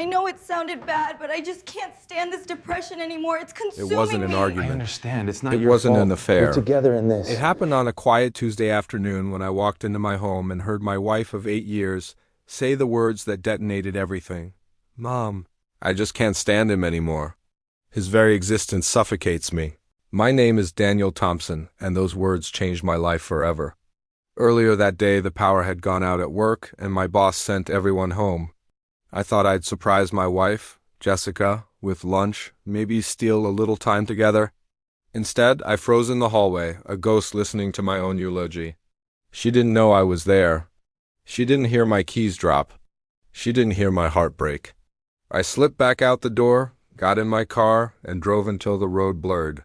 I know it sounded bad, but I just can't stand this depression anymore. It's consuming me. It wasn't an argument. I understand. It's not It your wasn't fault. an affair. We're together in this. It happened on a quiet Tuesday afternoon when I walked into my home and heard my wife of 8 years say the words that detonated everything. Mom, I just can't stand him anymore. His very existence suffocates me. My name is Daniel Thompson, and those words changed my life forever. Earlier that day, the power had gone out at work, and my boss sent everyone home. I thought I'd surprise my wife, Jessica, with lunch, maybe steal a little time together. Instead, I froze in the hallway, a ghost listening to my own eulogy. She didn't know I was there. She didn't hear my keys drop. She didn't hear my heart break. I slipped back out the door, got in my car, and drove until the road blurred.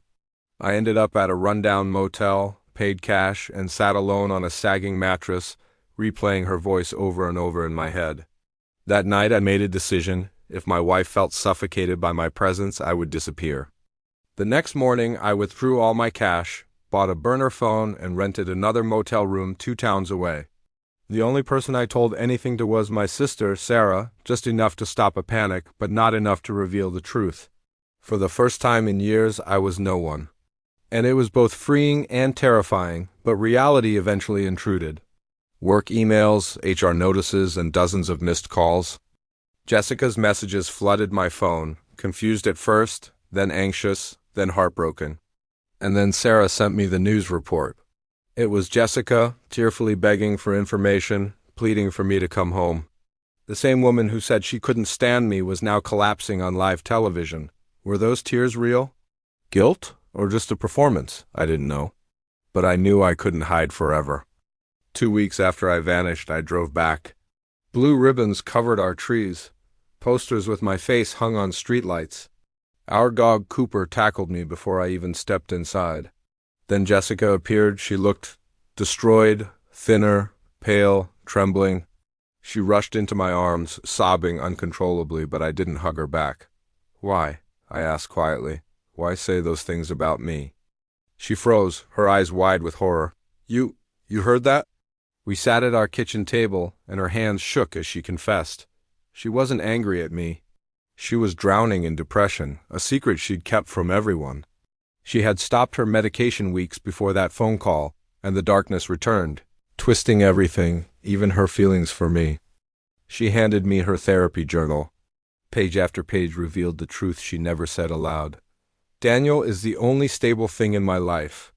I ended up at a rundown motel, paid cash, and sat alone on a sagging mattress, replaying her voice over and over in my head. That night I made a decision. If my wife felt suffocated by my presence, I would disappear. The next morning, I withdrew all my cash, bought a burner phone, and rented another motel room 2 towns away. The only person I told anything to was my sister, Sarah, just enough to stop a panic, but not enough to reveal the truth. For the first time in years, I was no one. And it was both freeing and terrifying, but reality eventually intruded. Work emails, HR notices, and dozens of missed calls. Jessica's messages flooded my phone, confused at first, then anxious, then heartbroken. And then Sarah sent me the news report. It was Jessica, tearfully begging for information, pleading for me to come home. The same woman who said she couldn't stand me was now collapsing on live television. Were those tears real? Guilt? Or just a performance? I didn't know. But I knew I couldn't hide forever. 2 weeks after I vanished, I drove back. Blue ribbons covered our trees. Posters with my face hung on streetlights. Our dog Cooper tackled me before I even stepped inside. Then Jessica appeared. She looked destroyed, thinner, pale, trembling. She rushed into my arms, sobbing uncontrollably, but I didn't hug her back. Why? I asked quietly. Why say those things about me? She froze, her eyes wide with horror. You heard that? We sat at our kitchen table, and her hands shook as she confessed. She wasn't angry at me. She was drowning in depression, a secret she'd kept from everyone. She had stopped her medication weeks before that phone call, and the darkness returned, twisting everything, even her feelings for me. She handed me her therapy journal. Page after page revealed the truth she never said aloud. Daniel is the only stable thing in my life.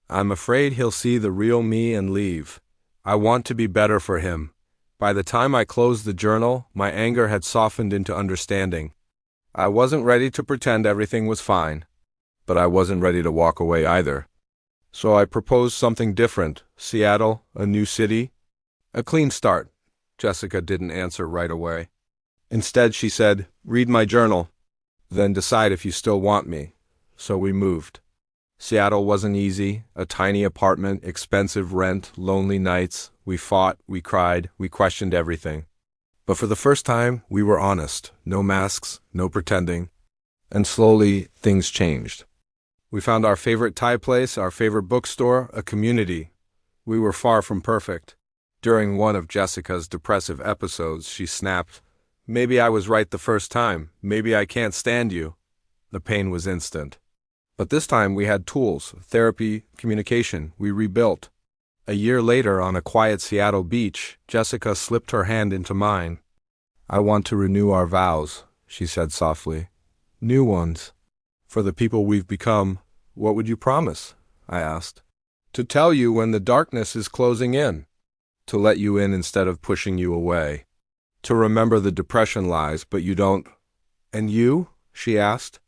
I'm afraid he'll see the real me and leave. I want to be better for him. By the time I closed the journal, my anger had softened into understanding. I wasn't ready to pretend everything was fine, but I wasn't ready to walk away either. So I proposed something different. Seattle, a new city, a clean start. Jessica didn't answer right away. Instead, she said, "Read my journal, then decide if you still want me." So we moved. Seattle wasn't easy, a tiny apartment, expensive rent, lonely nights. We fought, we cried, we questioned everything. But for the first time, we were honest. No masks, no pretending. And slowly, things changed. We found our favorite Thai place, our favorite bookstore, a community. We were far from perfect. During one of Jessica's depressive episodes, she snapped, "Maybe I was right the first time. Maybe I can't stand you." The pain was instant. But this time we had tools, therapy, communication. We rebuilt. A year later, on a quiet Seattle beach, Jessica slipped her hand into mine. "I want to renew our vows," she said softly. "New ones. For the people we've become." "What would you promise?" I asked. "To tell you when the darkness is closing in. To let you in instead of pushing you away. To remember the depression lies, but you don't." "And you?" she asked.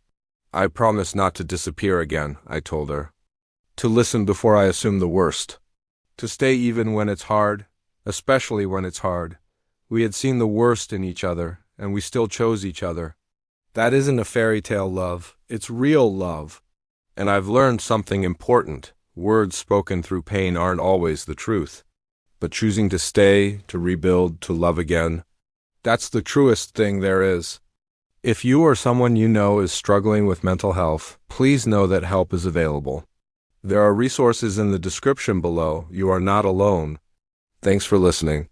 "I promise not to disappear again," I told her. "To listen before I assume the worst. To stay even when it's hard, especially when it's hard. We had seen the worst in each other, and we still chose each other. That isn't a fairy tale love, it's real love. And I've learned something important. Words spoken through pain aren't always the truth. But choosing to stay, to rebuild, to love again, that's the truest thing there is. If you or someone you know is struggling with mental health, please know that help is available. There are resources in the description below. You are not alone. Thanks for listening.